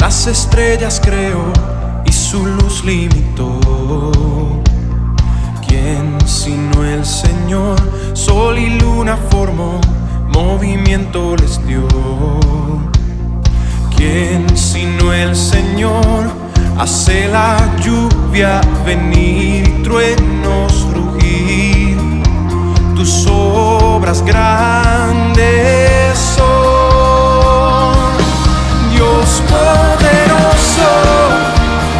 Las estrellas creó y su luz limitó. ¿Quién sino el Señor? Sol y luna formó, movimiento les dio. ¿Quién sino el Señor? Hace la lluvia venir y truenos rugir. Tus obras grandes son, Dios poderoso,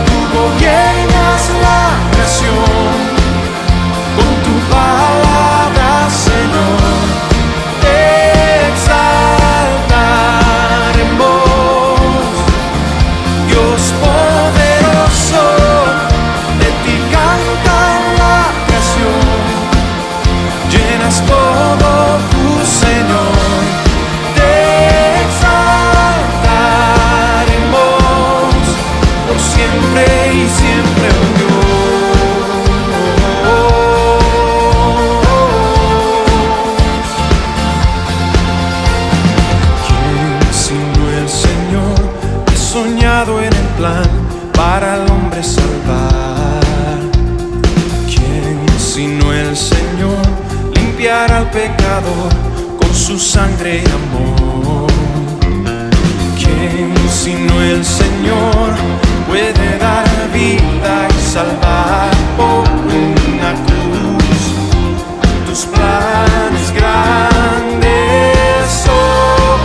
tú gobiernas la creación. Con tu palabra, Señor, te exaltaremos. Dios poderoso, de ti canta la creación. Llenas todo tu Señor. Siempre y siempre, oh Dios. ¿Quién sino el Señor? He soñado en el plan para al hombre salvar. ¿Quién sino el Señor? Limpiar al pecador con su sangre y amor. ¿Quién sino el Señor? Puede dar vida y salvar por una cruz. Tus planes grandes son,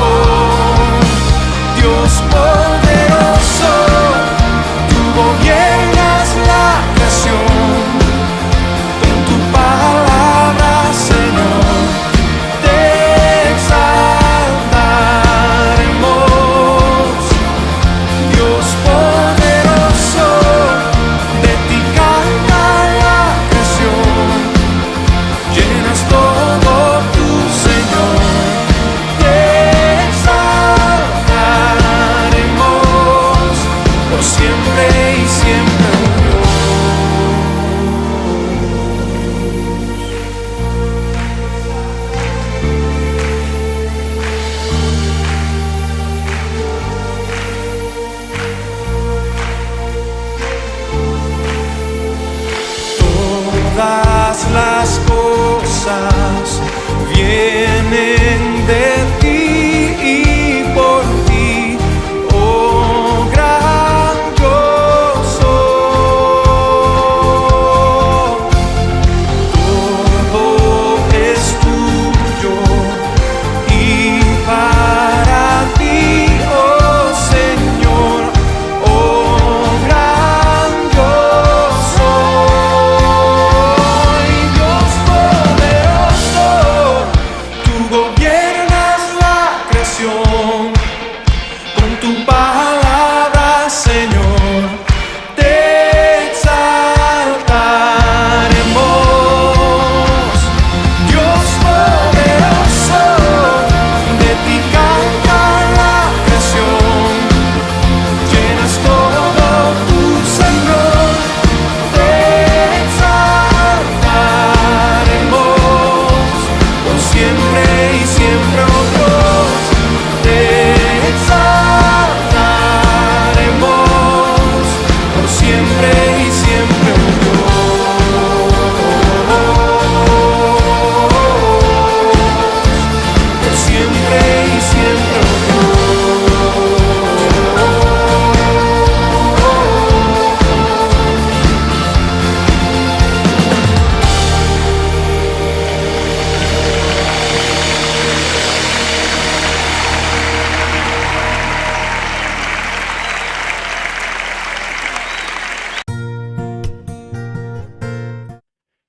Dios poderoso, tú gobiernas la creación. Con tu palabra, Señor, te exaltaremos. Dios poderoso, de ti canta la creación. Llenas todo tu Señor. Te exaltaremos por siempre y siempre, oh Todas las cosas vienen de ti y por ti, oh gran yo soy. Todo es tuyo y para ti, oh Señor, oh gran yo soy. Dios poderoso, tú gobiernas la creación. Con tu palabra, Señor, te exaltaremos. Dios poderoso, de ti canta la creación. Llenas todo tu Señor. Te exaltaremos por siempre y siempre, oh Dios. Te exaltaremos por siempre y siempre, oh Dios. Por siempre y siempre, oh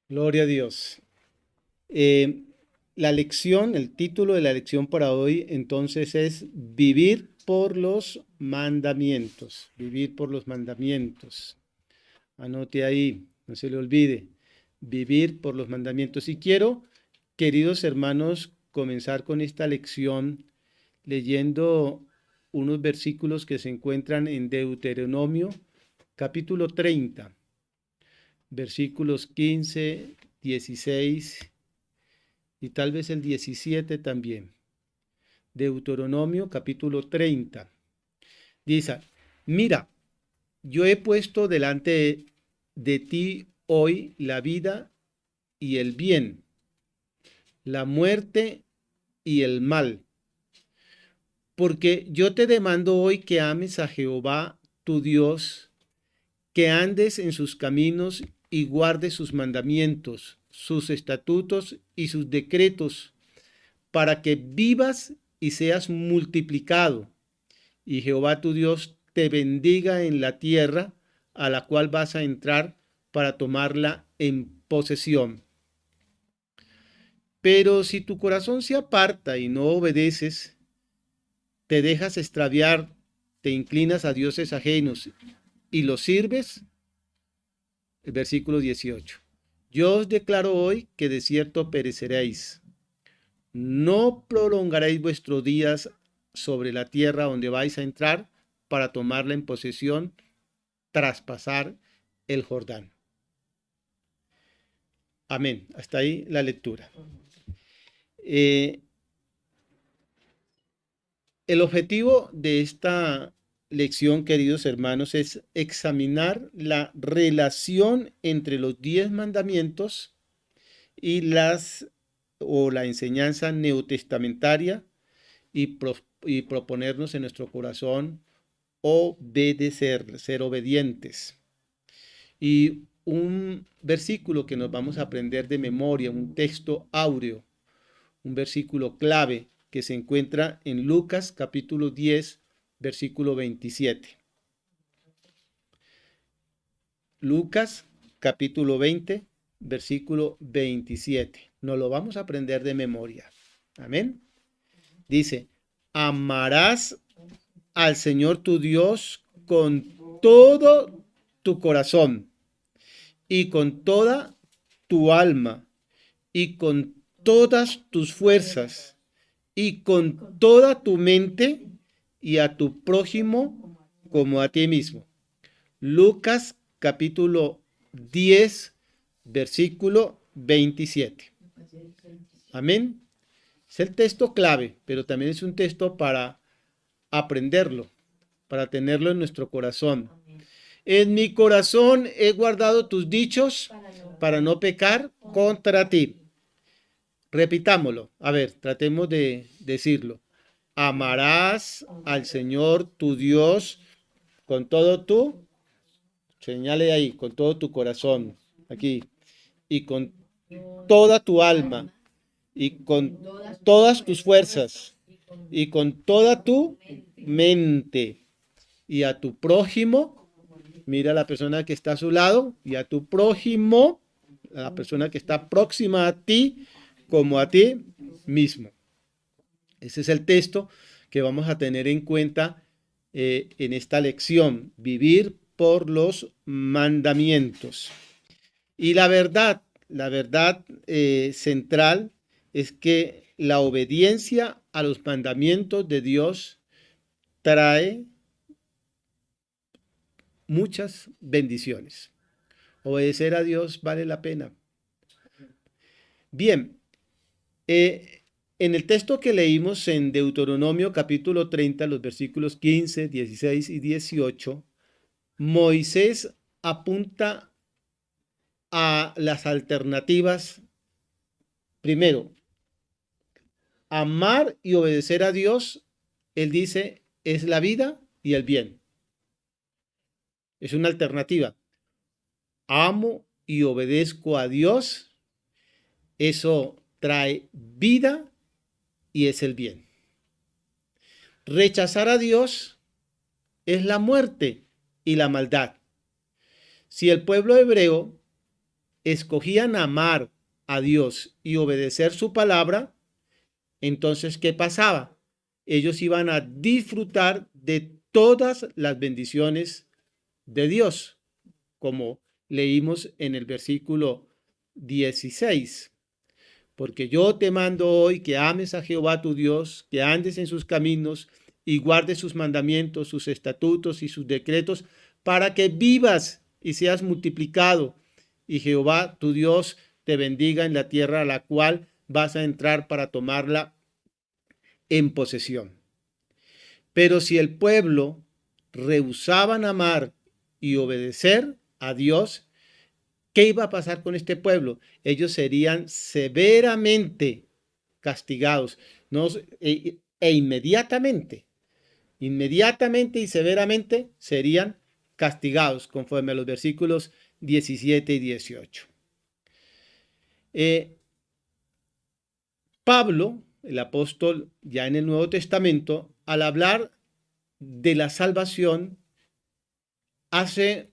Gloria a Dios. Eh, la lección, el título de la lección para hoy entonces es Vivir por los mandamientos. Vivir por los mandamientos. Anote ahí, no se le olvide. Vivir por los mandamientos. Y quiero, queridos hermanos, comenzar con esta lección leyendo unos versículos que se encuentran en Deuteronomio, capítulo 30, versículos 15, 16 y tal vez el 17 también. Deuteronomio, capítulo 30. Dice, mira, yo he puesto delante de ti hoy la vida y el bien, la muerte y el mal. Porque yo te demando hoy que ames a Jehová tu Dios, que andes en sus caminos y guardes sus mandamientos, sus estatutos y sus decretos, para que vivas y seas multiplicado, y Jehová tu Dios te bendiga en la tierra a la cual vas a entrar para tomarla en posesión. Pero si tu corazón se aparta y no obedeces, te dejas extraviar, te inclinas a dioses ajenos y los sirves, el versículo 18. Yo os declaro hoy que de cierto pereceréis. No prolongaréis vuestros días sobre la tierra donde vais a entrar para tomarla en posesión tras pasar el Jordán. Amén. Hasta ahí la lectura. El objetivo de esta lección, queridos hermanos, es examinar la relación entre los 10 mandamientos y la enseñanza neotestamentaria y proponernos en nuestro corazón obedecer, ser obedientes. Y un versículo que nos vamos a aprender de memoria, un texto áureo, un versículo clave que se encuentra en Lucas capítulo 10, versículo 27. Lucas capítulo 20, versículo 27. Nos lo vamos a aprender de memoria. Amén. Dice, amarás al Señor tu Dios con todo tu corazón y con toda tu alma y con todas tus fuerzas y con toda tu mente y a tu prójimo como a ti mismo. Lucas capítulo 10, versículo 27. Amén. Es el texto clave, pero también es un texto para aprenderlo, para tenerlo en nuestro corazón. En mi corazón he guardado tus dichos para no pecar contra ti. Repitámoslo. A ver, tratemos de decirlo. Amarás al Señor tu Dios con todo tu, señale ahí, con todo tu corazón, aquí, y con toda tu alma, y con todas tus fuerzas, y con toda tu mente, y a tu prójimo, mira a la persona que está a su lado, y a tu prójimo, a la persona que está próxima a ti, como a ti mismo. Ese es el texto que vamos a tener en cuenta en esta lección, vivir por los mandamientos. Y la verdad central es que la obediencia a los mandamientos de Dios trae muchas bendiciones. Obedecer a Dios vale la pena. Bien, en el texto que leímos en Deuteronomio capítulo 30, los versículos 15, 16 y 18, Moisés apunta a las alternativas. Primero, amar y obedecer a Dios, él dice, es la vida y el bien. Es una alternativa. Amo y obedezco a Dios, eso trae vida y es el bien. Rechazar a Dios es la muerte y la maldad. Si el pueblo hebreo escogían amar a Dios y obedecer su palabra, entonces, ¿qué pasaba? Ellos iban a disfrutar de todas las bendiciones de Dios, como leímos en el versículo 16. Porque yo te mando hoy que ames a Jehová tu Dios, que andes en sus caminos y guardes sus mandamientos, sus estatutos y sus decretos, para que vivas y seas multiplicado, y Jehová tu Dios te bendiga en la tierra a la cual vas a entrar para tomarla en posesión. Pero si el pueblo rehusaban amar y obedecer a Dios, ¿qué iba a pasar con este pueblo? Ellos serían severamente castigados, ¿no? Inmediatamente y severamente serían castigados, conforme a los versículos 17 y 18. Pablo, el apóstol, ya en el Nuevo Testamento, al hablar de la salvación, hace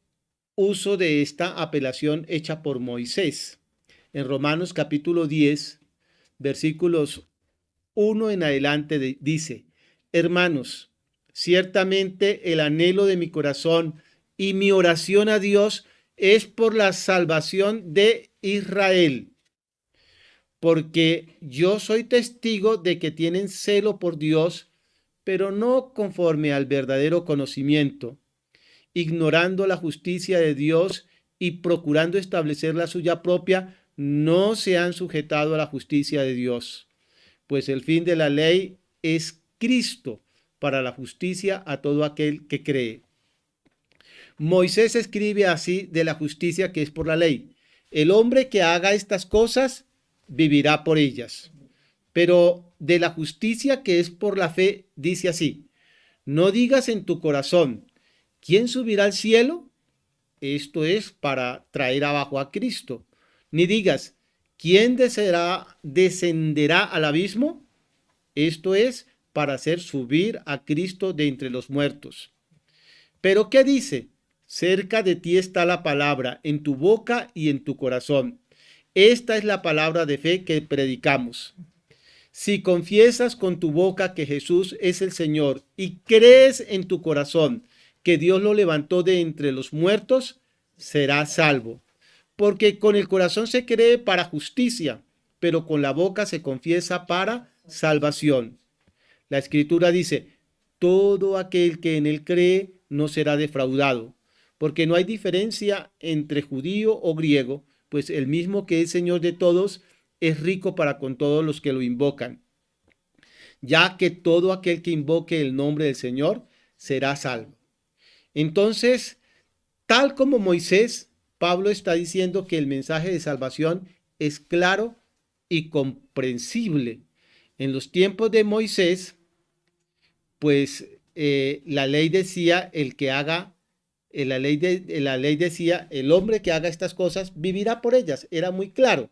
uso de esta apelación hecha por Moisés. En Romanos capítulo 10, versículos 1 en adelante dice: hermanos, ciertamente el anhelo de mi corazón y mi oración a Dios es por la salvación de Israel, porque yo soy testigo de que tienen celo por Dios, pero no conforme al verdadero conocimiento, ignorando la justicia de Dios y procurando establecer la suya propia, no se han sujetado a la justicia de Dios. Pues el fin de la ley es Cristo para la justicia a todo aquel que cree. Moisés escribe así de la justicia que es por la ley: el hombre que haga estas cosas vivirá por ellas. Pero de la justicia que es por la fe dice así: no digas en tu corazón, ¿quién subirá al cielo? Esto es para traer abajo a Cristo. Ni digas, ¿quién descenderá al abismo? Esto es para hacer subir a Cristo de entre los muertos. Pero ¿qué dice? Cerca de ti está la palabra, en tu boca y en tu corazón. Esta es la palabra de fe que predicamos. Si confiesas con tu boca que Jesús es el Señor y crees en tu corazón que Dios lo levantó de entre los muertos, serás salvo. Porque con el corazón se cree para justicia, pero con la boca se confiesa para salvación. La Escritura dice: todo aquel que en él cree no será defraudado, porque no hay diferencia entre judío o griego, pues el mismo que es Señor de todos es rico para con todos los que lo invocan, ya que todo aquel que invoque el nombre del Señor será salvo. Entonces, tal como Moisés, Pablo está diciendo que el mensaje de salvación es claro y comprensible. En los tiempos de Moisés, pues la ley decía, la ley decía, el hombre que haga estas cosas vivirá por ellas. Era muy claro.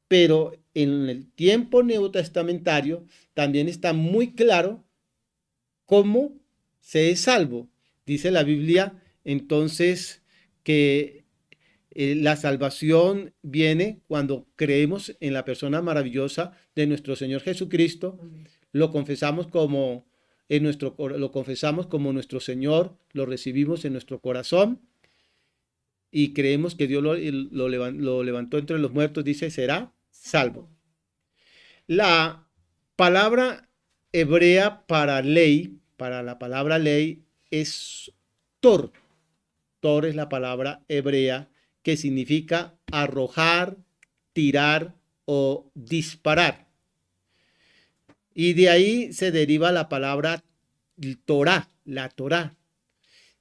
Pero en el tiempo neotestamentario también está muy claro cómo se es salvo. Dice la Biblia entonces que la salvación viene cuando creemos en la persona maravillosa de nuestro Señor Jesucristo, lo confesamos como nuestro Señor, lo recibimos en nuestro corazón y creemos que Dios lo levantó entre los muertos, dice, será salvo. La palabra hebrea para ley, para la palabra ley, es tor. Tor es la palabra hebrea que significa arrojar, tirar o disparar. Y de ahí se deriva la palabra Torá, la Torá.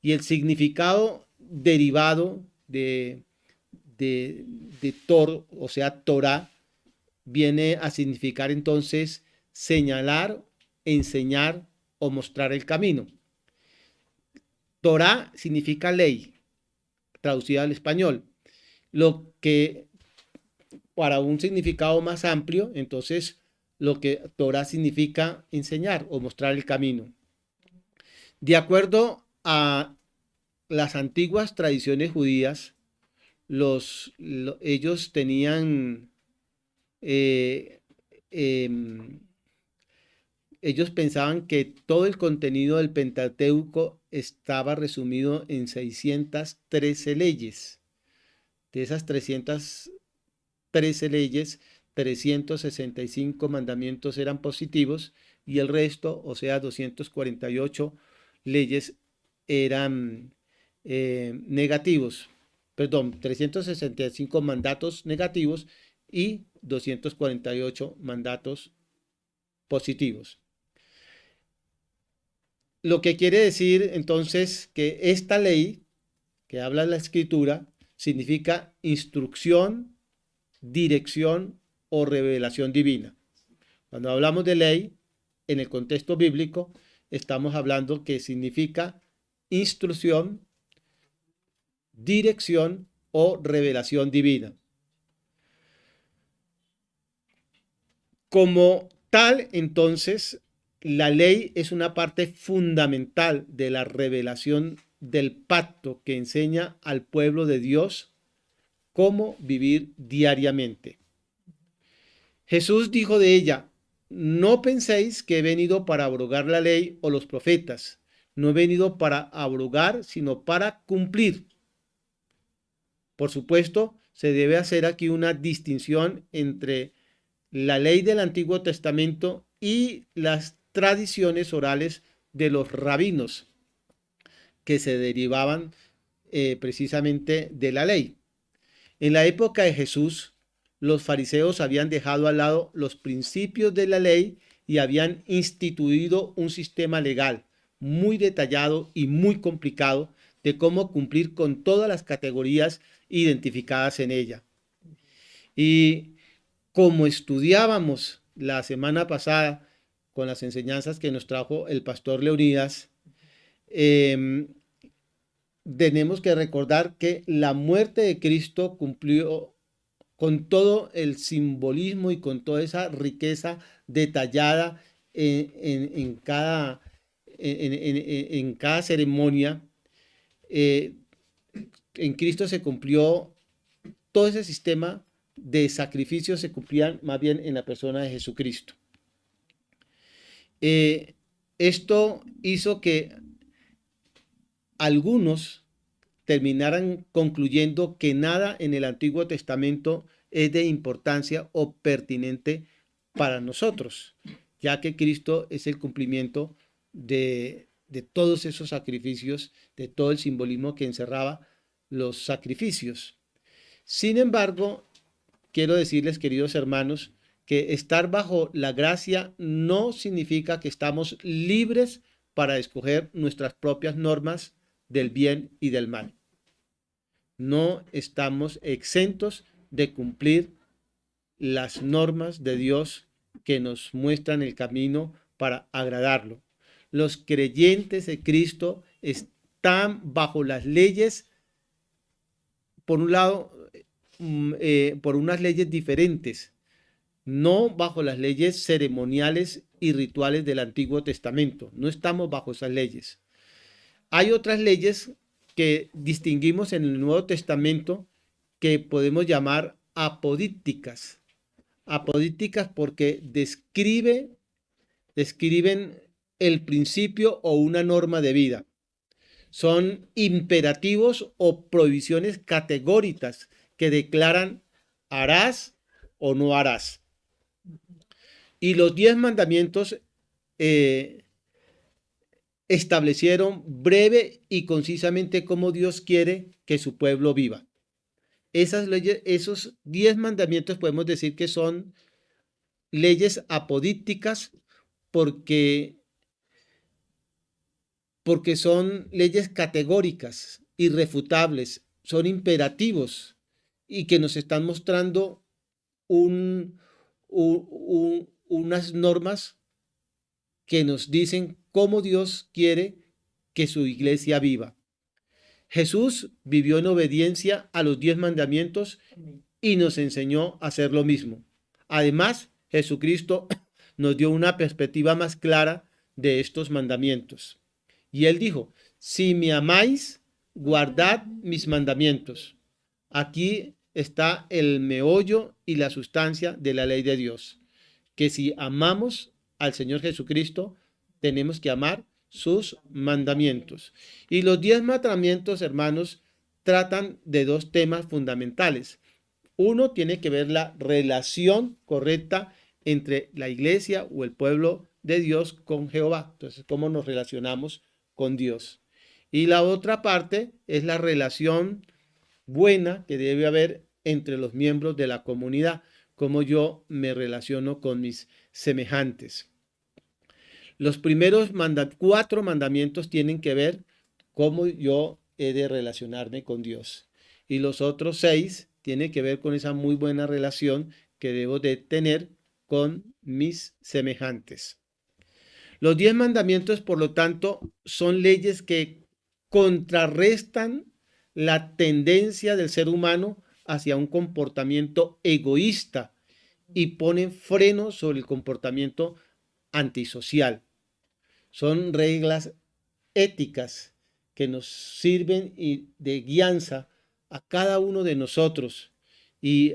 Y el significado derivado de Tor, o sea, Torá, viene a significar entonces señalar, enseñar o mostrar el camino. Torá significa ley, traducida al español. Lo que para un significado más amplio, entonces lo que Torá significa enseñar o mostrar el camino. De acuerdo a las antiguas tradiciones judías, ellos tenían eh, em, ellos pensaban que todo el contenido del Pentateuco estaba resumido en 613 leyes. De esas 313 leyes, 365 mandamientos eran positivos y el resto, o sea, 248 leyes eran negativos. Perdón, 365 mandatos negativos y 248 mandatos positivos. Lo que quiere decir entonces que esta ley que habla la escritura significa instrucción, dirección o revelación divina. Cuando hablamos de ley, en el contexto bíblico, estamos hablando que significa instrucción, dirección o revelación divina. Como tal, entonces, la ley es una parte fundamental de la revelación del pacto que enseña al pueblo de Dios cómo vivir diariamente. Jesús dijo de ella: no penséis que he venido para abrogar la ley o los profetas. No he venido para abrogar, sino para cumplir. Por supuesto, se debe hacer aquí una distinción entre la ley del Antiguo Testamento y las tradiciones orales de los rabinos que se derivaban precisamente de la ley. En la época de Jesús, los fariseos habían dejado al lado los principios de la ley y habían instituido un sistema legal muy detallado y muy complicado de cómo cumplir con todas las categorías identificadas en ella. Y como estudiábamos la semana pasada con las enseñanzas que nos trajo el pastor Leonidas, tenemos que recordar que la muerte de Cristo cumplió con todo el simbolismo y con toda esa riqueza detallada en cada ceremonia. En Cristo se cumplió todo ese sistema de sacrificios, se cumplían más bien en la persona de Jesucristo. Esto hizo que algunos terminaran concluyendo que nada en el Antiguo Testamento es de importancia o pertinente para nosotros, ya que Cristo es el cumplimiento de todos esos sacrificios, de todo el simbolismo que encerraba los sacrificios. Sin embargo, quiero decirles, queridos hermanos, que estar bajo la gracia no significa que estamos libres para escoger nuestras propias normas del bien y del mal. No estamos exentos de cumplir las normas de Dios que nos muestran el camino para agradarlo. Los creyentes de Cristo están bajo las leyes, por un lado, por unas leyes diferentes, no bajo las leyes ceremoniales y rituales del Antiguo Testamento. No estamos bajo esas leyes. Hay otras leyes que distinguimos en el Nuevo Testamento que podemos llamar apodícticas. Apodícticas porque describen el principio o una norma de vida. Son imperativos o prohibiciones categóricas que declaran harás o no harás. Y los 10 mandamientos establecieron breve y concisamente cómo Dios quiere que su pueblo viva. Esas leyes, esos 10 mandamientos podemos decir que son leyes apodícticas porque son leyes categóricas, irrefutables, son imperativos y que nos están mostrando unas normas que nos dicen cómo Dios quiere que su iglesia viva. Jesús vivió en obediencia a los 10 mandamientos y nos enseñó a hacer lo mismo. Además, Jesucristo nos dio una perspectiva más clara de estos mandamientos. Y él dijo: si me amáis, guardad mis mandamientos. Aquí está el meollo y la sustancia de la ley de Dios, que si amamos al Señor Jesucristo, tenemos que amar sus mandamientos. Y los 10 mandamientos, hermanos, tratan de dos temas fundamentales. Uno tiene que ver la relación correcta entre la iglesia o el pueblo de Dios con Jehová. Entonces, cómo nos relacionamos con Dios. Y la otra parte es la relación buena que debe haber entre los miembros de la comunidad, cómo yo me relaciono con mis semejantes. Los primeros 4 mandamientos tienen que ver cómo yo he de relacionarme con Dios. Y los otros 6 tienen que ver con esa muy buena relación que debo de tener con mis semejantes. Los 10 mandamientos, por lo tanto, son leyes que contrarrestan la tendencia del ser humano hacia un comportamiento egoísta y ponen freno sobre el comportamiento antisocial. Son reglas éticas que nos sirven de guianza a cada uno de nosotros y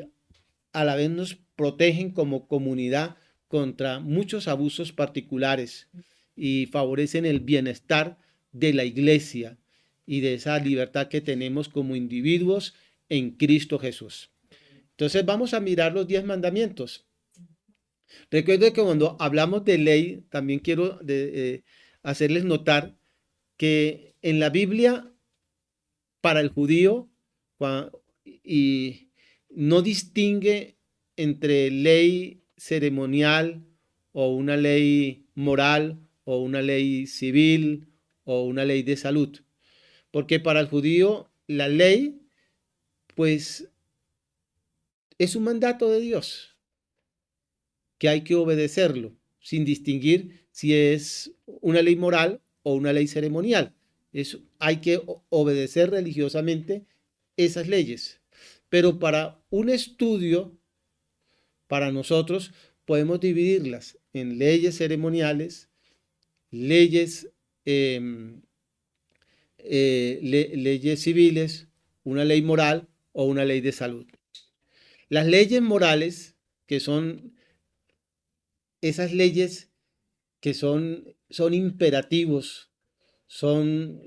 a la vez nos protegen como comunidad contra muchos abusos particulares y favorecen el bienestar de la iglesia y de esa libertad que tenemos como individuos en Cristo Jesús. Entonces vamos a mirar los 10 mandamientos. Recuerdo que cuando hablamos de ley, también quiero hacerles notar que en la Biblia, para el judío, y no distingue entre ley ceremonial o una ley moral o una ley civil o una ley de salud. Porque para el judío la ley, pues, es un mandato de Dios que hay que obedecerlo, sin distinguir si es una ley moral o una ley ceremonial. Hay que obedecer religiosamente esas leyes. Pero para un estudio, para nosotros, podemos dividirlas en leyes ceremoniales, leyes, leyes civiles, una ley moral o una ley de salud. Las leyes morales, que son esas leyes que son imperativos, son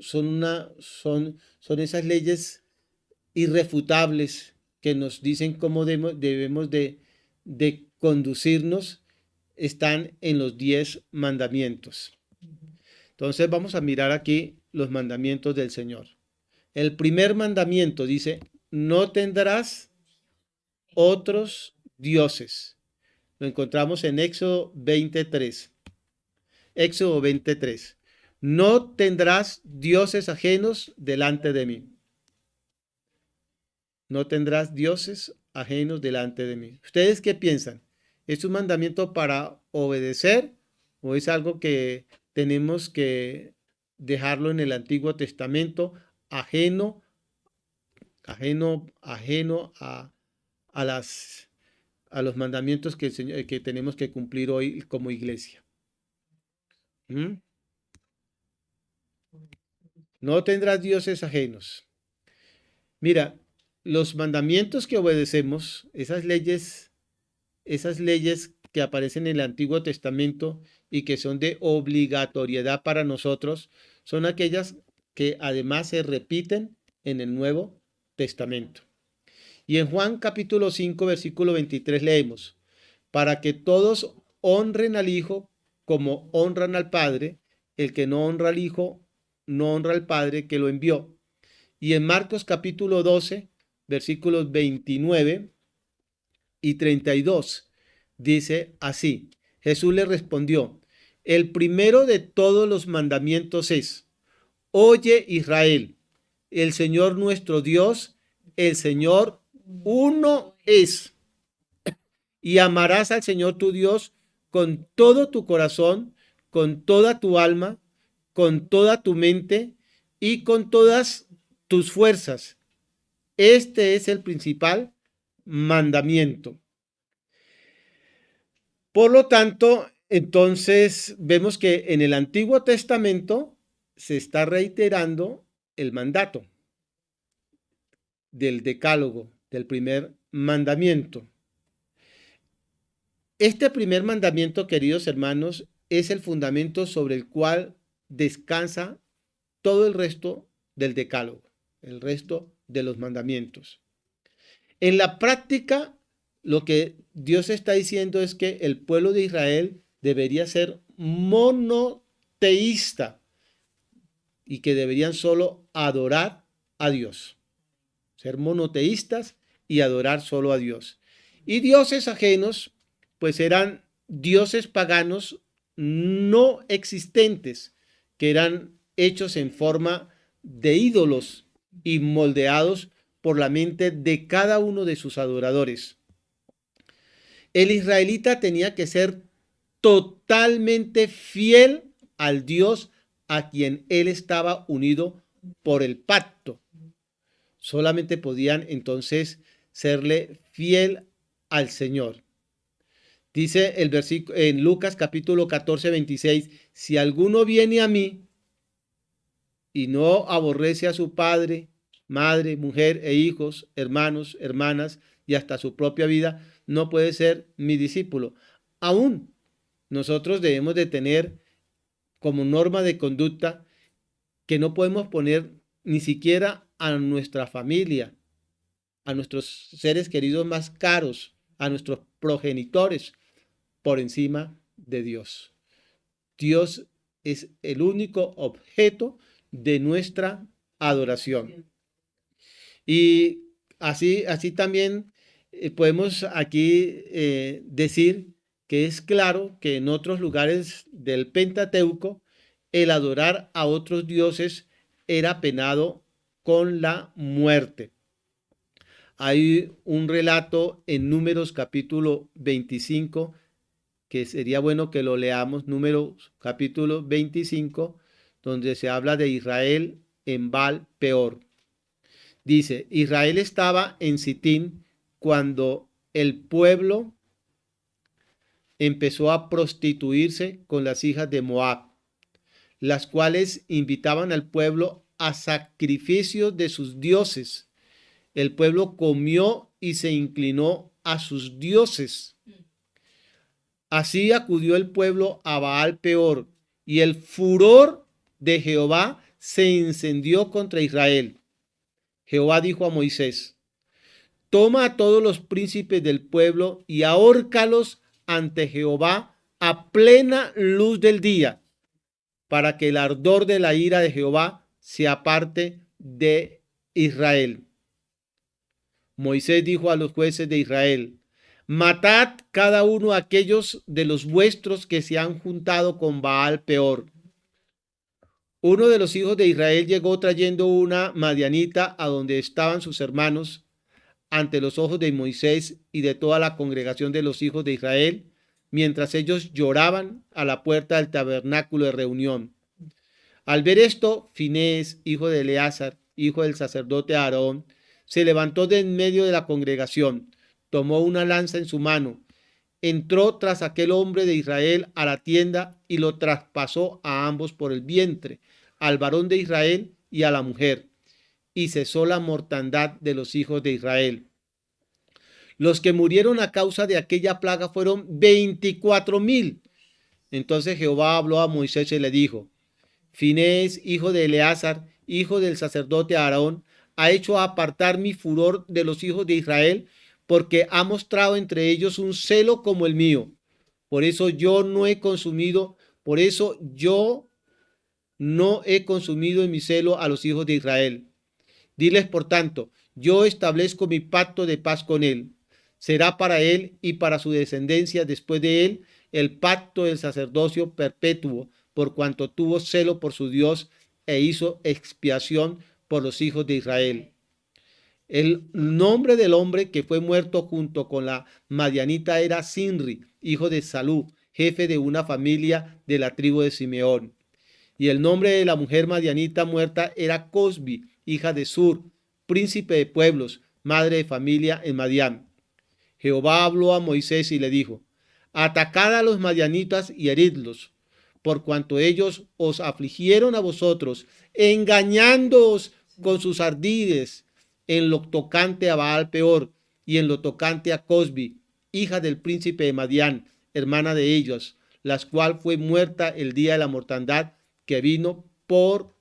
esas leyes irrefutables que nos dicen cómo debemos de conducirnos, están en los 10 mandamientos. Entonces vamos a mirar aquí los mandamientos del Señor. El primer mandamiento dice: no tendrás otros dioses. Lo encontramos en Éxodo 23. Éxodo 23. No tendrás dioses ajenos delante de mí. No tendrás dioses ajenos delante de mí. ¿Ustedes qué piensan? ¿Es un mandamiento para obedecer o es algo que tenemos que dejarlo en el Antiguo Testamento ajeno a los mandamientos que tenemos que cumplir hoy como iglesia? No tendrás dioses ajenos. Mira, los mandamientos que obedecemos, esas leyes que aparecen en el Antiguo Testamento y que son de obligatoriedad para nosotros, son aquellas que además se repiten en el Nuevo Testamento. Y en Juan capítulo 5, versículo 23 leemos: para que todos honren al Hijo como honran al Padre. El que no honra al Hijo, no honra al Padre que lo envió. Y en Marcos capítulo 12, versículos 29 y 32, dice así: Jesús le respondió: el primero de todos los mandamientos es: oye Israel, el Señor nuestro Dios, el Señor uno es. Y amarás al Señor tu Dios con todo tu corazón, con toda tu alma, con toda tu mente y con todas tus fuerzas. Este es el principal mandamiento. Por lo tanto, entonces vemos que en el Antiguo Testamento se está reiterando el mandato del decálogo, del primer mandamiento. Este primer mandamiento, queridos hermanos, es el fundamento sobre el cual descansa todo el resto del decálogo, el resto de los mandamientos. En la práctica, lo que Dios está diciendo es que el pueblo de Israel debería ser monoteísta y que deberían solo adorar a Dios. Ser monoteístas y adorar solo a Dios. Y dioses ajenos, pues eran dioses paganos no existentes, que eran hechos en forma de ídolos y moldeados por la mente de cada uno de sus adoradores. El israelita tenía que ser totalmente fiel al Dios a quien él estaba unido por el pacto. Solamente podían entonces serle fiel al Señor. Dice el versículo en Lucas capítulo 14, 26, si alguno viene a mí y no aborrece a su padre, madre, mujer e hijos, hermanos, hermanas y hasta su propia vida, no puede ser mi discípulo. Aún nosotros debemos de tener como norma de conducta que no podemos poner ni siquiera a nuestra familia, a nuestros seres queridos más caros, a nuestros progenitores, por encima de Dios. Dios es el único objeto de nuestra adoración. Y así también podemos aquí decir que es claro que en otros lugares del Pentateuco el adorar a otros dioses era penado con la muerte. Hay un relato en Números capítulo 25 que sería bueno que lo leamos, Números capítulo 25, donde se habla de Israel en Baal Peor. Dice, Israel estaba en Sitín cuando el pueblo empezó a prostituirse con las hijas de Moab, las cuales invitaban al pueblo a sacrificios de sus dioses. El pueblo comió y se inclinó a sus dioses. Así acudió el pueblo a Baal Peor, y el furor de Jehová se encendió contra Israel. Jehová dijo a Moisés, toma a todos los príncipes del pueblo y ahórcalos ante Jehová a plena luz del día, para que el ardor de la ira de Jehová se aparte de Israel. Moisés dijo a los jueces de Israel, matad cada uno a aquellos de los vuestros que se han juntado con Baal Peor. Uno de los hijos de Israel llegó trayendo una madianita a donde estaban sus hermanos ante los ojos de Moisés y de toda la congregación de los hijos de Israel, mientras ellos lloraban a la puerta del tabernáculo de reunión. Al ver esto, Finés, hijo de Eleazar, hijo del sacerdote Aarón, se levantó de en medio de la congregación, tomó una lanza en su mano, entró tras aquel hombre de Israel a la tienda y lo traspasó a ambos por el vientre, al varón de Israel y a la mujer, y cesó la mortandad de los hijos de Israel. Los que murieron a causa de aquella plaga fueron 24,000. Entonces Jehová habló a Moisés y le dijo, Finés, hijo de Eleazar, hijo del sacerdote Aarón, ha hecho apartar mi furor de los hijos de Israel, porque ha mostrado entre ellos un celo como el mío. Por eso yo no he consumido en mi celo a los hijos de Israel. Diles, por tanto, yo establezco mi pacto de paz con él. Será para él y para su descendencia después de él el pacto del sacerdocio perpetuo, por cuanto tuvo celo por su Dios e hizo expiación por los hijos de Israel. El nombre del hombre que fue muerto junto con la madianita era Sinri, hijo de Salú, jefe de una familia de la tribu de Simeón. Y el nombre de la mujer madianita muerta era Cosbi, hija de Sur, príncipe de pueblos, madre de familia en Madián. Jehová habló a Moisés y le dijo, atacad a los madianitas y heridlos, por cuanto ellos os afligieron a vosotros, engañándoos con sus ardides, en lo tocante a Baal Peor y en lo tocante a Cosbi, hija del príncipe de Madián, hermana de ellos, la cual fue muerta el día de la mortandad que vino por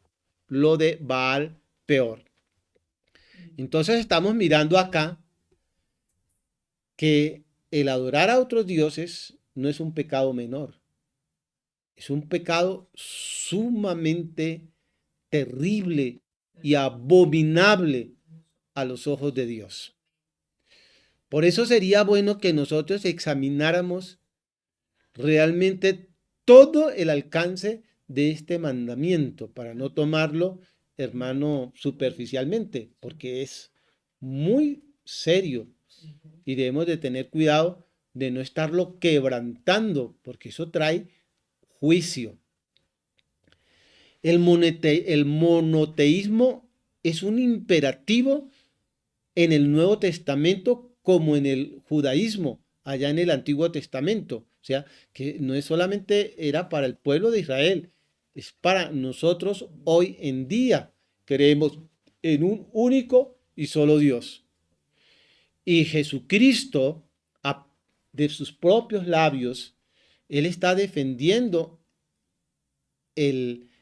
lo de Baal Peor. Entonces estamos mirando acá que el adorar a otros dioses no es un pecado menor. Es un pecado sumamente terrible y abominable a los ojos de Dios. Por eso sería bueno que nosotros examináramos realmente todo el alcance de este mandamiento para no tomarlo, hermano, superficialmente, porque es muy serio y debemos de tener cuidado de no estarlo quebrantando, porque eso trae juicio. El monoteísmo es un imperativo en el Nuevo Testamento como en el judaísmo, allá en el Antiguo Testamento. O sea, que no es solamente era para el pueblo de Israel, es para nosotros hoy en día. Creemos en un único y solo Dios. Y Jesucristo, de sus propios labios, Él está defendiendo este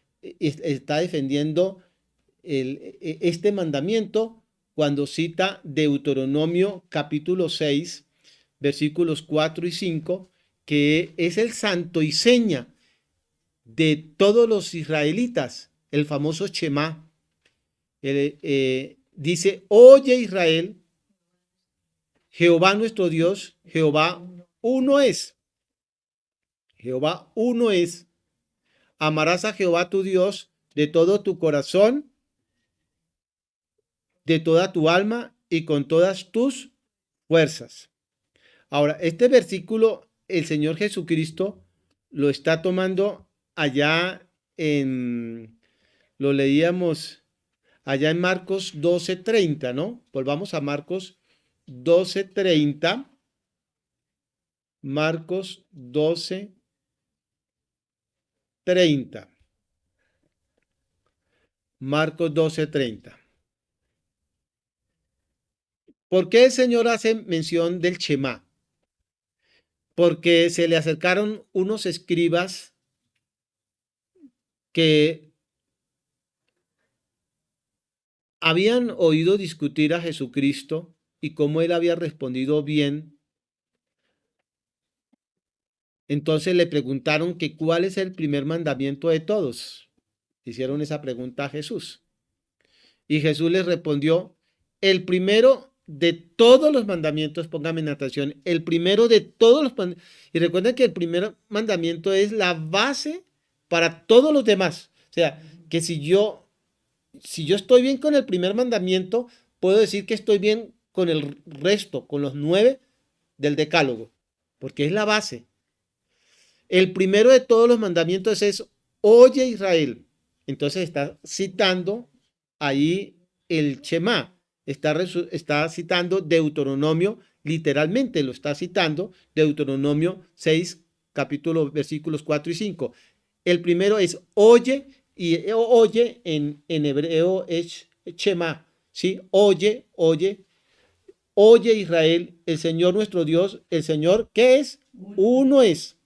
mandamiento cuando cita Deuteronomio capítulo 6, versículos 4 y 5, que es el santo y seña de todos los israelitas, el famoso Shema. Dice, oye Israel, Jehová nuestro Dios, Jehová uno es. Jehová uno es. Amarás a Jehová tu Dios de todo tu corazón, de toda tu alma y con todas tus fuerzas. Ahora, este versículo, el Señor Jesucristo lo está tomando allá lo leíamos allá en Marcos 12:30, ¿no? Volvamos a Marcos 12:30. Marcos 12:30. Marcos 12:30. ¿Por qué el Señor hace mención del Shema? Porque se le acercaron unos escribas que habían oído discutir a Jesucristo y cómo él había respondido bien. Entonces le preguntaron que cuál es el primer mandamiento de todos. Hicieron esa pregunta a Jesús. Y Jesús les respondió, el primero de todos los mandamientos, póngame en atención, el primero de todos los mandamientos. Y recuerden que el primer mandamiento es la base para todos los demás. O sea, que si yo estoy bien con el primer mandamiento, puedo decir que estoy bien con el resto, con los 9 del decálogo, porque es la base. El primero de todos los mandamientos es, oye Israel. Entonces está citando ahí el Shema, está citando Deuteronomio, literalmente lo está citando, Deuteronomio 6, capítulo, versículos 4 y 5. El primero es oye, y oye en hebreo es Shema, ¿sí? Oye Israel, el Señor nuestro Dios, el Señor, ¿qué es? Uno es.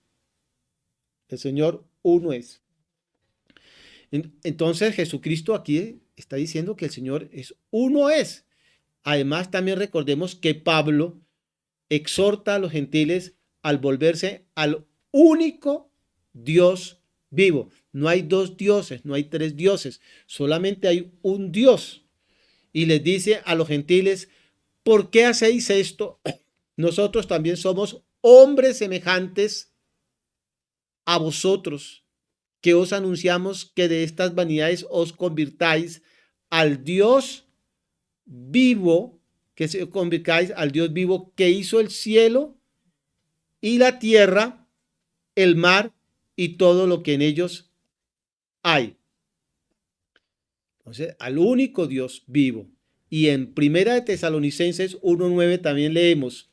El Señor uno es. Entonces Jesucristo aquí está diciendo que el Señor es uno es. Además, también recordemos que Pablo exhorta a los gentiles al volverse al único Dios vivo. No hay dos dioses, no hay tres dioses, solamente hay un Dios. Y les dice a los gentiles, ¿por qué hacéis esto? Nosotros también somos hombres semejantes a vosotros, que os anunciamos que de estas vanidades os convirtáis al Dios vivo, que se convirtáis al Dios vivo que hizo el cielo y la tierra, el mar y todo lo que en ellos hay. Entonces, al único Dios vivo. Y en Primera de Tesalonicenses 1:9 también leemos,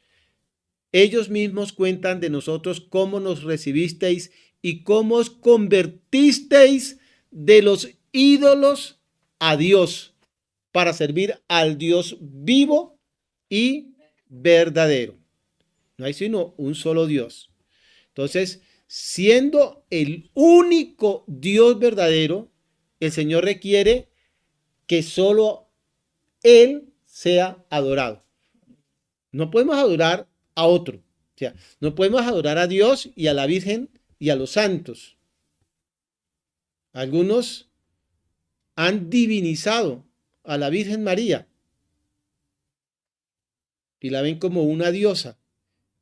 ellos mismos cuentan de nosotros cómo nos recibisteis y cómo os convertisteis de los ídolos a Dios para servir al Dios vivo y verdadero. No hay sino un solo Dios. Entonces, siendo el único Dios verdadero, el Señor requiere que solo Él sea adorado. No podemos adorar a otro. O sea, no podemos adorar a Dios y a la Virgen y a los santos. Algunos han divinizado a la Virgen María y la ven como una diosa.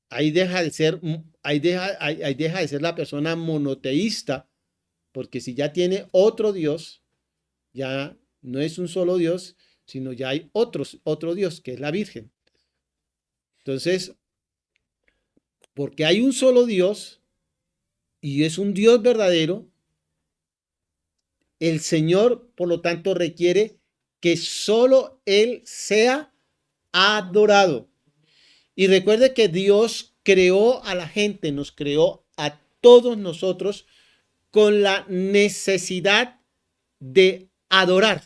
Ahí deja de ser, ahí deja de ser la persona monoteísta, porque si ya tiene otro Dios, ya no es un solo Dios, sino ya hay otro Dios, que es la Virgen. Entonces, porque hay un solo Dios y es un Dios verdadero, el Señor, por lo tanto, requiere que solo Él sea adorado. Y recuerde que Dios creó a la gente, nos creó a todos nosotros con la necesidad de adorar.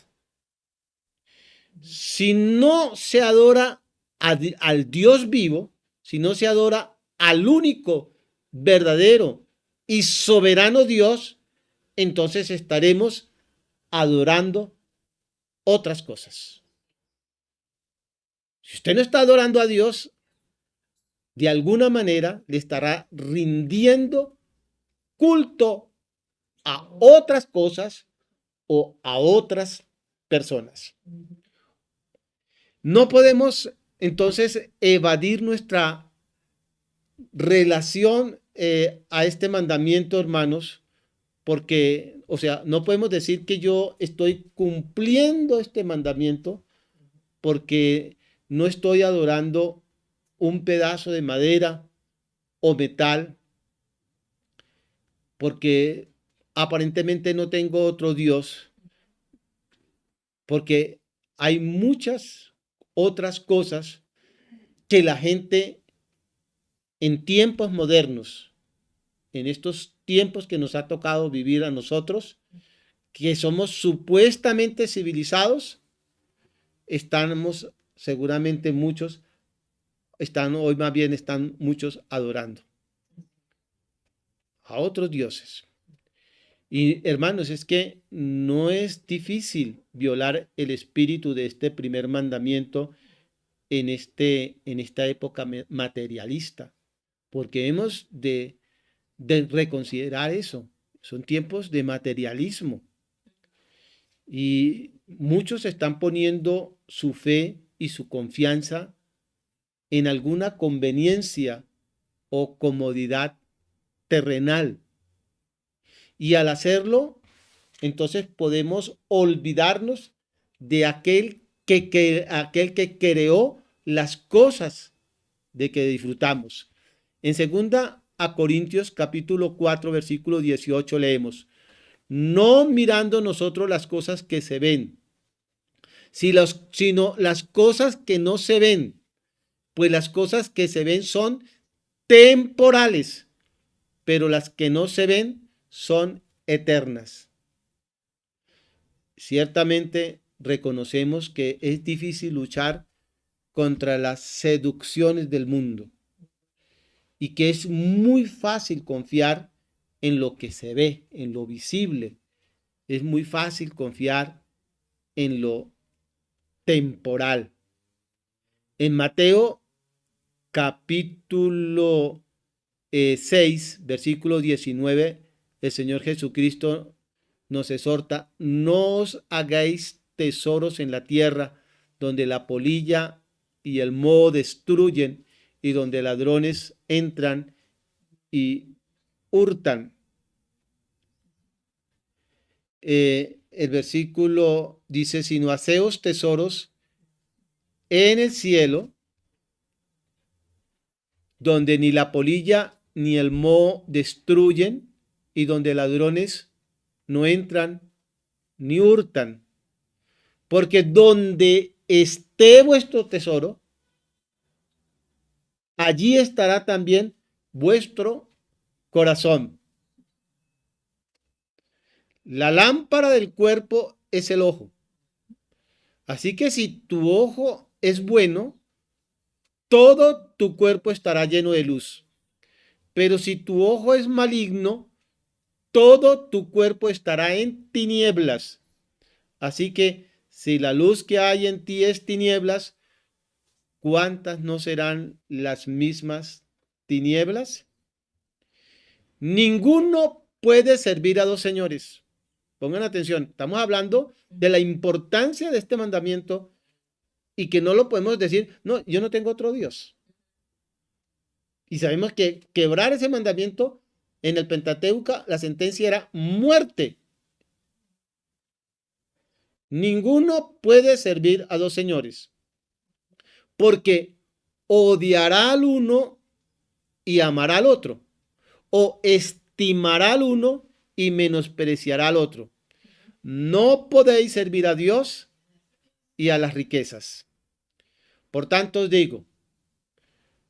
Si no se adora al Dios vivo, si no se adora al único, verdadero y soberano Dios, entonces estaremos adorando otras cosas. Si usted no está adorando a Dios, de alguna manera le estará rindiendo culto a otras cosas o a otras personas. No podemos entonces evadir nuestra relación a este mandamiento, hermanos, porque, o sea, no podemos decir que yo estoy cumpliendo este mandamiento porque no estoy adorando un pedazo de madera o metal, porque aparentemente no tengo otro Dios, porque hay muchas otras cosas que la gente en tiempos modernos, en estos tiempos que nos ha tocado vivir a nosotros, que somos supuestamente civilizados, estamos seguramente muchos, hoy más bien están muchos adorando a otros dioses. Y hermanos, es que no es difícil violar el espíritu de este primer mandamiento en esta época materialista, porque hemos de reconsiderar eso. Son tiempos de materialismo y muchos están poniendo su fe y su confianza en alguna conveniencia o comodidad terrenal. Y al hacerlo, entonces podemos olvidarnos de aquel que creó las cosas de que disfrutamos. En 2 Corintios capítulo 4, versículo 18 leemos: no mirando nosotros las cosas que se ven, sino las cosas que no se ven, pues las cosas que se ven son temporales, pero las que no se ven son eternas. Ciertamente reconocemos que es difícil luchar contra las seducciones del mundo y que es muy fácil confiar en lo que se ve, en lo visible. Es muy fácil confiar en lo temporal. En Mateo capítulo 6, versículo 19, el Señor Jesucristo nos exhorta: no os hagáis tesoros en la tierra, donde la polilla y el moho destruyen y donde ladrones entran y hurtan. El versículo dice: sino haceos tesoros en el cielo, donde ni la polilla ni el moho destruyen y donde ladrones no entran ni hurtan. Porque donde esté vuestro tesoro, allí estará también vuestro corazón. La lámpara del cuerpo es el ojo. Así que si tu ojo es bueno, todo tu cuerpo estará lleno de luz. Pero si tu ojo es maligno, todo tu cuerpo estará en tinieblas. Así que si la luz que hay en ti es tinieblas, ¿cuántas no serán las mismas tinieblas? Ninguno puede servir a dos señores. Pongan atención, estamos hablando de la importancia de este mandamiento y que no lo podemos decir, no, yo no tengo otro Dios. Y sabemos que quebrar ese mandamiento en el Pentateuco, la sentencia era muerte. Ninguno puede servir a dos señores, porque odiará al uno y amará al otro, o estimará al uno y menospreciará al otro. No podéis servir a Dios y a las riquezas. Por tanto os digo,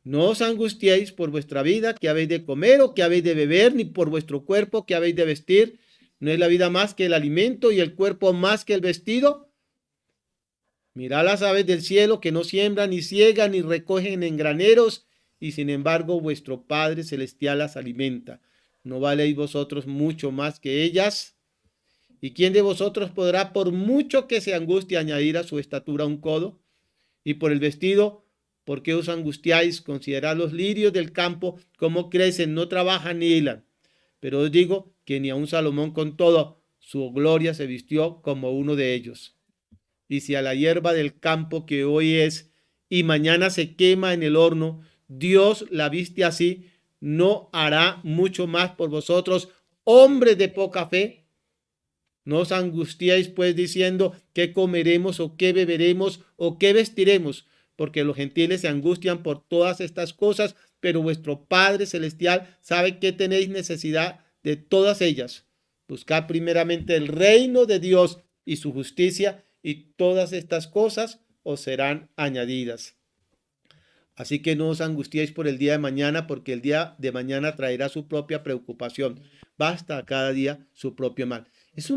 no os angustiéis por vuestra vida, que habéis de comer o que habéis de beber, ni por vuestro cuerpo, que habéis de vestir. ¿No es la vida más que el alimento y el cuerpo más que el vestido? Mirad las aves del cielo, que no siembran, ni ciegan, ni recogen en graneros, y sin embargo vuestro Padre Celestial las alimenta. ¿No valéis vosotros mucho más que ellas? ¿Y quién de vosotros podrá, por mucho que se angustie, añadir a su estatura un codo? Y por el vestido, ¿por qué os angustiáis? Considerad los lirios del campo, cómo crecen, no trabajan ni hilan. Pero os digo que ni aun Salomón con todo su gloria se vistió como uno de ellos. Y si a la hierba del campo que hoy es y mañana se quema en el horno, Dios la viste así, ¿no hará mucho más por vosotros, hombres de poca fe? No os angustiéis pues diciendo qué comeremos o qué beberemos o qué vestiremos, porque los gentiles se angustian por todas estas cosas, pero vuestro Padre Celestial sabe que tenéis necesidad de todas ellas. Buscad primeramente el reino de Dios y su justicia, y todas estas cosas os serán añadidas. Así que no os angustiéis por el día de mañana, porque el día de mañana traerá su propia preocupación. Basta a cada día su propio mal. Es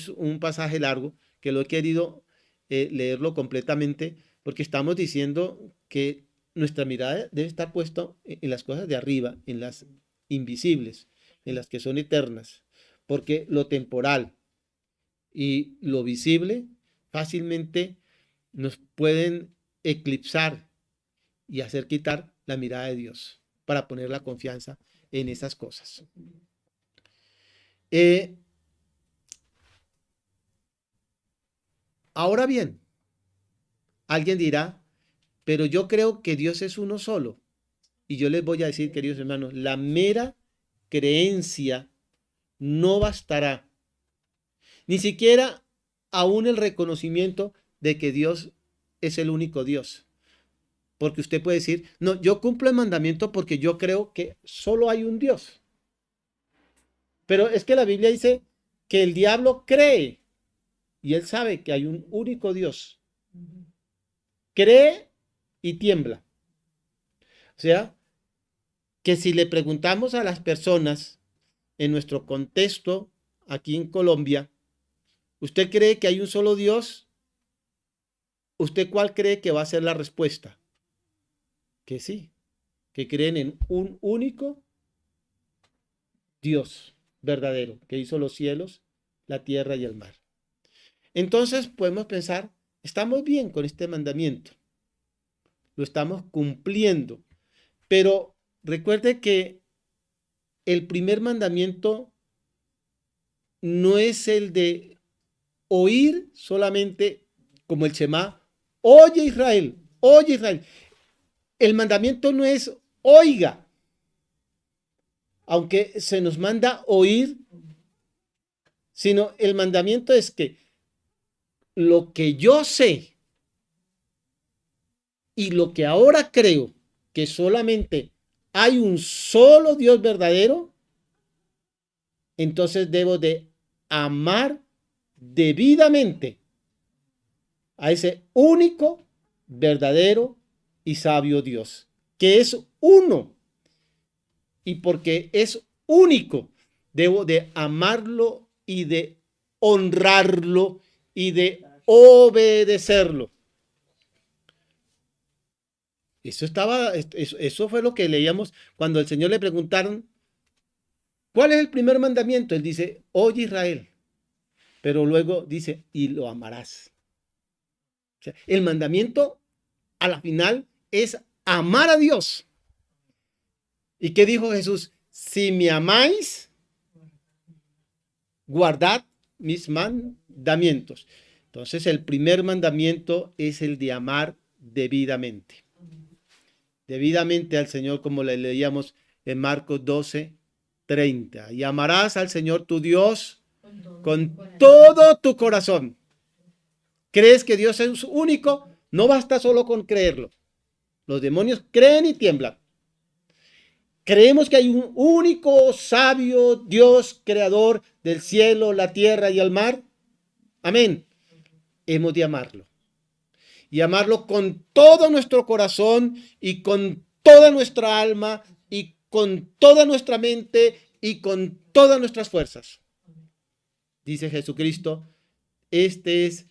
un pasaje largo que lo he querido leerlo completamente porque estamos diciendo que nuestra mirada debe estar puesta en las cosas de arriba, en las invisibles, en las que son eternas, porque lo temporal y lo visible fácilmente nos pueden eclipsar y hacer quitar la mirada de Dios para poner la confianza en esas cosas. Ahora bien, alguien dirá, pero yo creo que Dios es uno solo. Y yo les voy a decir, queridos hermanos, la mera creencia no bastará. Ni siquiera aún el reconocimiento de que Dios es el único Dios. Porque usted puede decir, no, yo cumplo el mandamiento porque yo creo que solo hay un Dios. Pero es que la Biblia dice que el diablo cree y él sabe que hay un único Dios. Cree y tiembla. O sea, que si le preguntamos a las personas en nuestro contexto aquí en Colombia, ¿usted cree que hay un solo Dios? ¿Usted cuál cree que va a ser la respuesta? Que sí, que creen en un único Dios verdadero, que hizo los cielos, la tierra y el mar. Entonces podemos pensar, estamos bien con este mandamiento, lo estamos cumpliendo, pero recuerde que el primer mandamiento no es el de oír solamente como el Shema, oye Israel, oye Israel. El mandamiento no es oiga, aunque se nos manda oír, sino el mandamiento es que lo que yo sé y lo que ahora creo que solamente hay un solo Dios verdadero, entonces debo de amar debidamente a ese único, verdadero y sabio Dios, que es uno. Y porque es único, debo de amarlo y de honrarlo y de obedecerlo. Eso fue lo que leíamos cuando al Señor le preguntaron, ¿cuál es el primer mandamiento? Él dice, oye Israel, pero luego dice, y lo amarás. O sea, el mandamiento a la final es amar a Dios. ¿Y qué dijo Jesús? Si me amáis, guardad mis mandamientos. Entonces el primer mandamiento es el de amar debidamente. Debidamente al Señor, como le leíamos en Marcos 12:30. Y amarás al Señor tu Dios con todo tu corazón. ¿Crees que Dios es único? No basta solo con creerlo. Los demonios creen y tiemblan. Creemos que hay un único sabio Dios creador del cielo, la tierra y el mar. Amén. Hemos de amarlo. Y amarlo con todo nuestro corazón y con toda nuestra alma y con toda nuestra mente y con todas nuestras fuerzas. Dice Jesucristo, este es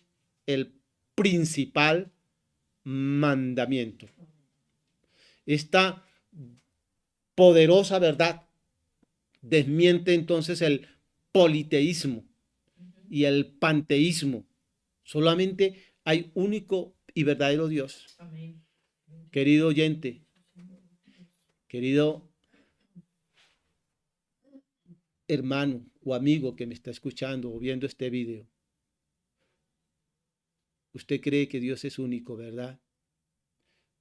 el principal mandamiento. Esta poderosa verdad desmiente entonces el politeísmo y el panteísmo. Solamente hay único y verdadero Dios. Amén. Querido oyente, querido hermano o amigo que me está escuchando o viendo este video, usted cree que Dios es único, ¿verdad?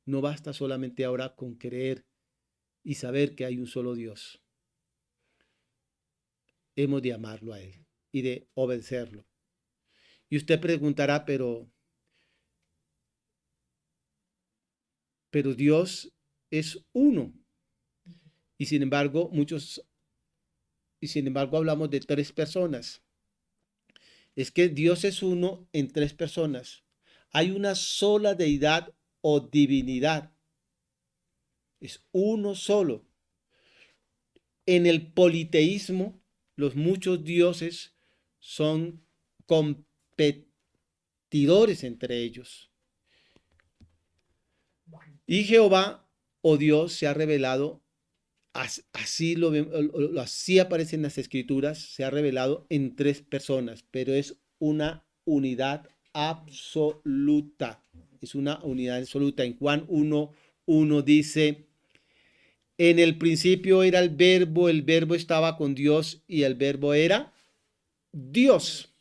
No basta solamente ahora con creer y saber que hay un solo Dios. Hemos de amarlo a Él y de obedecerlo. Y usted preguntará, pero Dios es uno. Y sin embargo, hablamos de tres personas. Es que Dios es uno en tres personas. Hay una sola deidad o divinidad. Es uno solo. En el politeísmo, los muchos dioses son competidores entre ellos. Y Jehová, o Dios, se ha revelado, así aparece en las Escrituras, se ha revelado en tres personas, pero es una unidad absoluta. Es una unidad absoluta. En Juan 1:1 dice, en el principio era el verbo estaba con Dios y el verbo era Dios.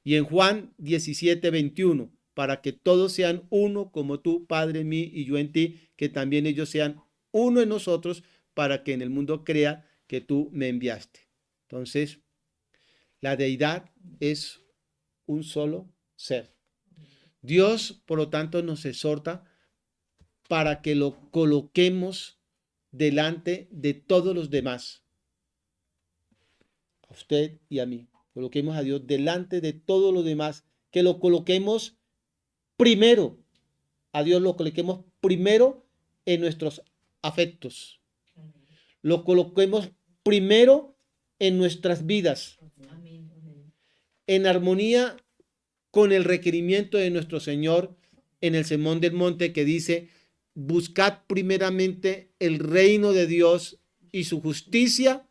Y en Juan 17:21, para que todos sean uno como tú, Padre, en mí y yo en ti, que también ellos sean uno en nosotros, para que en el mundo crea que tú me enviaste. Entonces, la deidad es un solo ser. Dios, por lo tanto, nos exhorta para que lo coloquemos delante de todos los demás. A usted y a mí. Coloquemos a Dios delante de todos los demás. Que lo coloquemos primero. A Dios lo coloquemos primero en nuestros afectos. Lo coloquemos primero en nuestras vidas. En armonía con el requerimiento de nuestro Señor en el Sermón del Monte, que dice, buscad primeramente el reino de Dios y su justicia,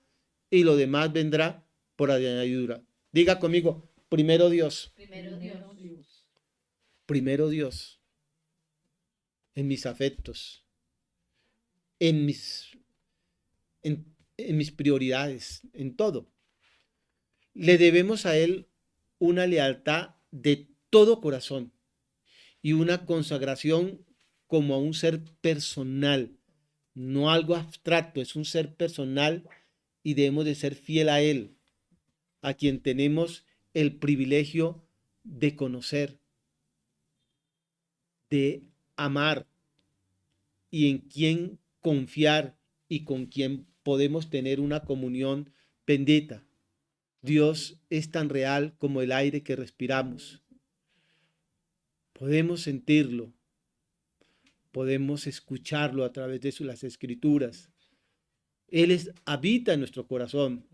y lo demás vendrá por añadidura. Diga conmigo, primero Dios. Primero Dios. Primero Dios. En mis afectos. En mis prioridades. En todo. Le debemos a Él una lealtad de todo corazón y una consagración como a un ser personal, no algo abstracto, es un ser personal y debemos de ser fiel a Él, a quien tenemos el privilegio de conocer, de amar y en quien confiar y con quien podemos tener una comunión bendita. Dios es tan real como el aire que respiramos. Podemos sentirlo, podemos escucharlo a través de las Escrituras. Él habita en nuestro corazón.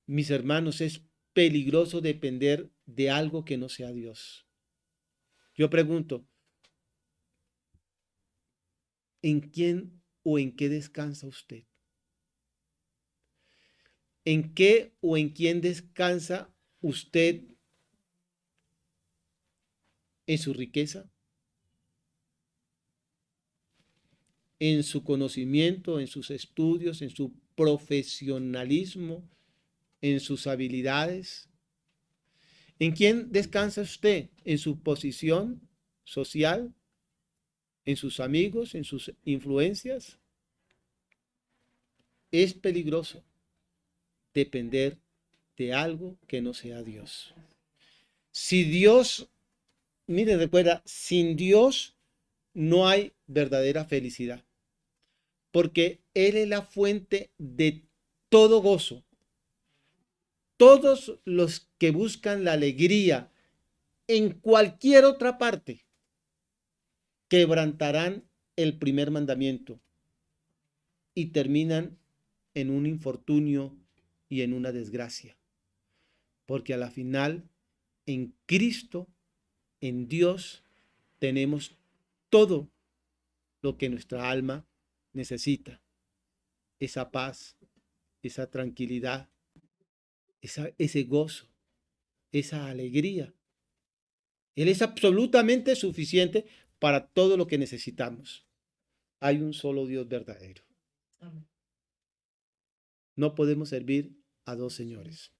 Mis hermanos, es peligroso depender de algo que no sea Dios. Yo pregunto, ¿en quién o en qué descansa usted? ¿En qué o en quién descansa usted? ¿En su riqueza? ¿En su conocimiento? ¿En sus estudios? ¿En su profesionalismo? ¿En sus habilidades? ¿En quién descansa usted? ¿En su posición social? ¿En sus amigos? ¿En sus influencias? Es peligroso depender de algo que no sea Dios. Si Dios, mire, recuerda, sin Dios no hay verdadera felicidad, porque Él es la fuente de todo gozo. Todos los que buscan la alegría en cualquier otra parte quebrantarán el primer mandamiento y terminan en un infortunio y en una desgracia. Porque a la final, en Cristo, en Dios, tenemos todo lo que nuestra alma necesita. Esa paz, esa tranquilidad, ese gozo, esa alegría. Él es absolutamente suficiente para todo lo que necesitamos. Hay un solo Dios verdadero. No podemos servir a dos señores.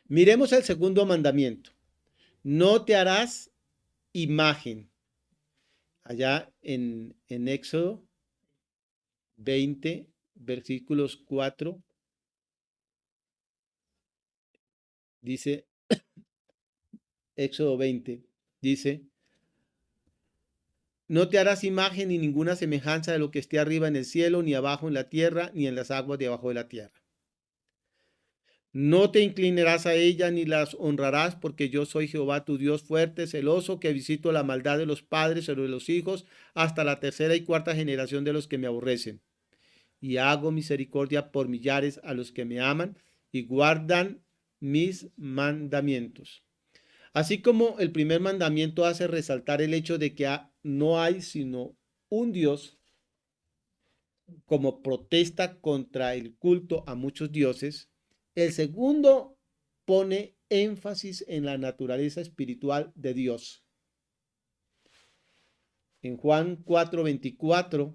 Miremos el segundo mandamiento. No te harás imagen. Allá en Éxodo 20, versículos 4, dice, Éxodo 20, dice, no te harás imagen ni ninguna semejanza de lo que esté arriba en el cielo, ni abajo en la tierra, ni en las aguas de abajo de la tierra. No te inclinarás a ella ni las honrarás, porque yo soy Jehová tu Dios fuerte, celoso, que visito la maldad de los padres sobre los hijos hasta la tercera y cuarta generación de los que me aborrecen. Y hago misericordia por millares a los que me aman y guardan mis mandamientos. Así como el primer mandamiento hace resaltar el hecho de que no hay sino un Dios, como protesta contra el culto a muchos dioses, el segundo pone énfasis en la naturaleza espiritual de Dios. En Juan 4:24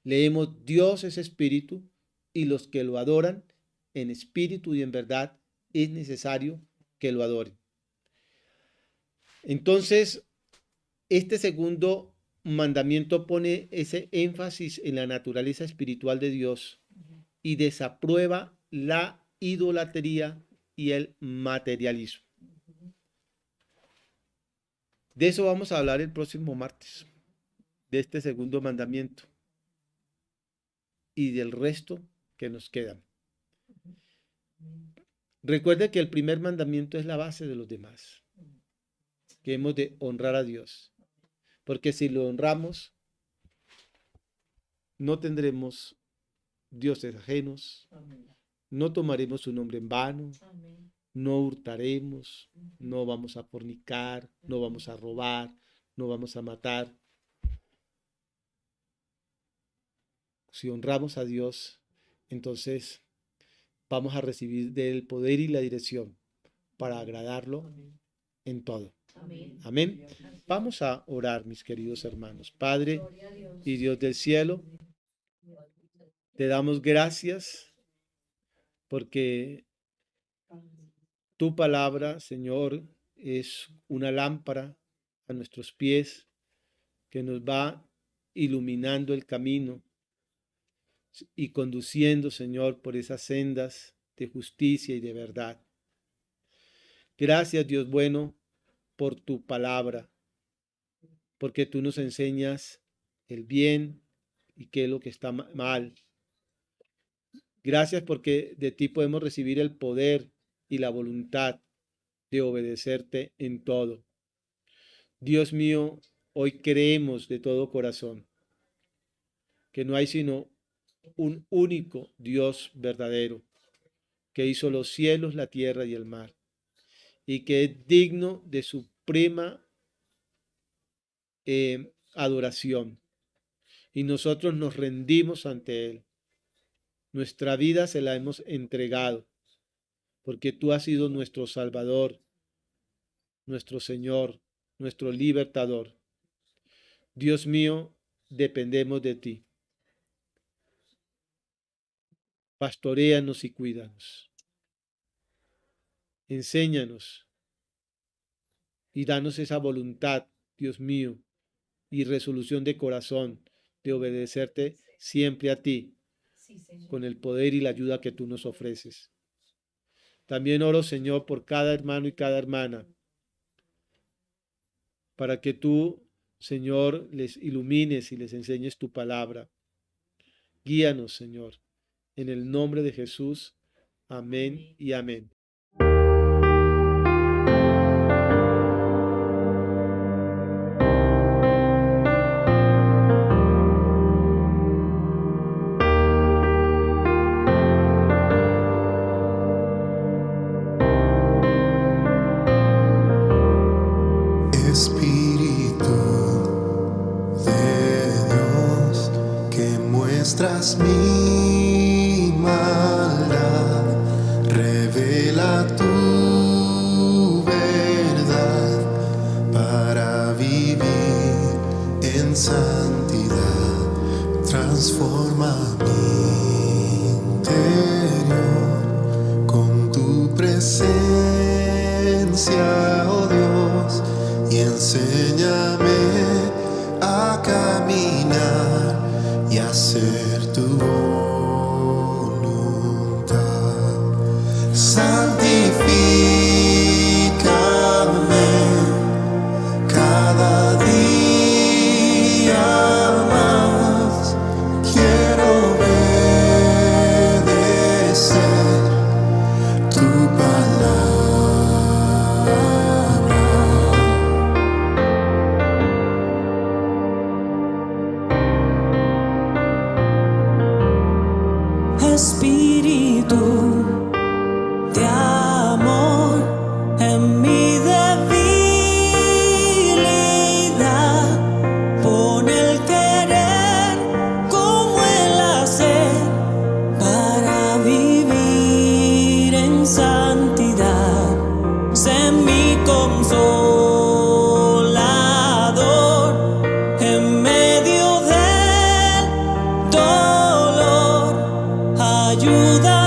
leemos, Dios es espíritu y los que lo adoran en espíritu y en verdad es necesario que lo adoren. Entonces, este segundo mandamiento pone ese énfasis en la naturaleza espiritual de Dios y desaprueba la idolatría y el materialismo. De eso vamos a hablar el próximo martes, de este segundo mandamiento y del resto que nos quedan. Recuerde que el primer mandamiento es la base de los demás, que hemos de honrar a Dios, porque si lo honramos, no tendremos dioses ajenos, no tomaremos su nombre en vano, no hurtaremos, no vamos a fornicar, no vamos a robar, no vamos a matar. Si honramos a Dios, entonces vamos a recibir de él el poder y la dirección para agradarlo en todo. Amén. Vamos a orar, mis queridos hermanos. Padre y Dios del cielo, te damos gracias porque tu palabra, Señor, es una lámpara a nuestros pies que nos va iluminando el camino y conduciendo, Señor, por esas sendas de justicia y de verdad. Gracias, Dios bueno, por tu palabra, porque tú nos enseñas el bien y qué es lo que está mal. Gracias porque de ti podemos recibir el poder y la voluntad de obedecerte en todo. Dios mío, hoy creemos de todo corazón que no hay sino un único Dios verdadero, que hizo los cielos, la tierra y el mar, y que es digno de suprema adoración. Y nosotros nos rendimos ante Él. Nuestra vida se la hemos entregado, porque tú has sido nuestro Salvador, nuestro Señor, nuestro libertador. Dios mío, dependemos de ti. Pastoréanos y cuídanos. Enséñanos y danos esa voluntad, Dios mío, y resolución de corazón de obedecerte siempre a ti, con el poder y la ayuda que tú nos ofreces. También oro, Señor, por cada hermano y cada hermana, para que tú, Señor, les ilumines y les enseñes tu palabra. Guíanos, Señor, en el nombre de Jesús. Amén y amén. Espíritu de Dios, que muestras mi maldad, revela tu verdad para vivir en santidad. Transforma mi interior con tu presencia, oh Dios, y enséñame a caminar y hacer tu voluntad. Santifícame cada día más. Quiero obedecer tu palabra. Espíritu de amor, en mi debilidad, pon el querer como el hacer para vivir en santidad. Sé mi consolador en medio del dolor. Ayuda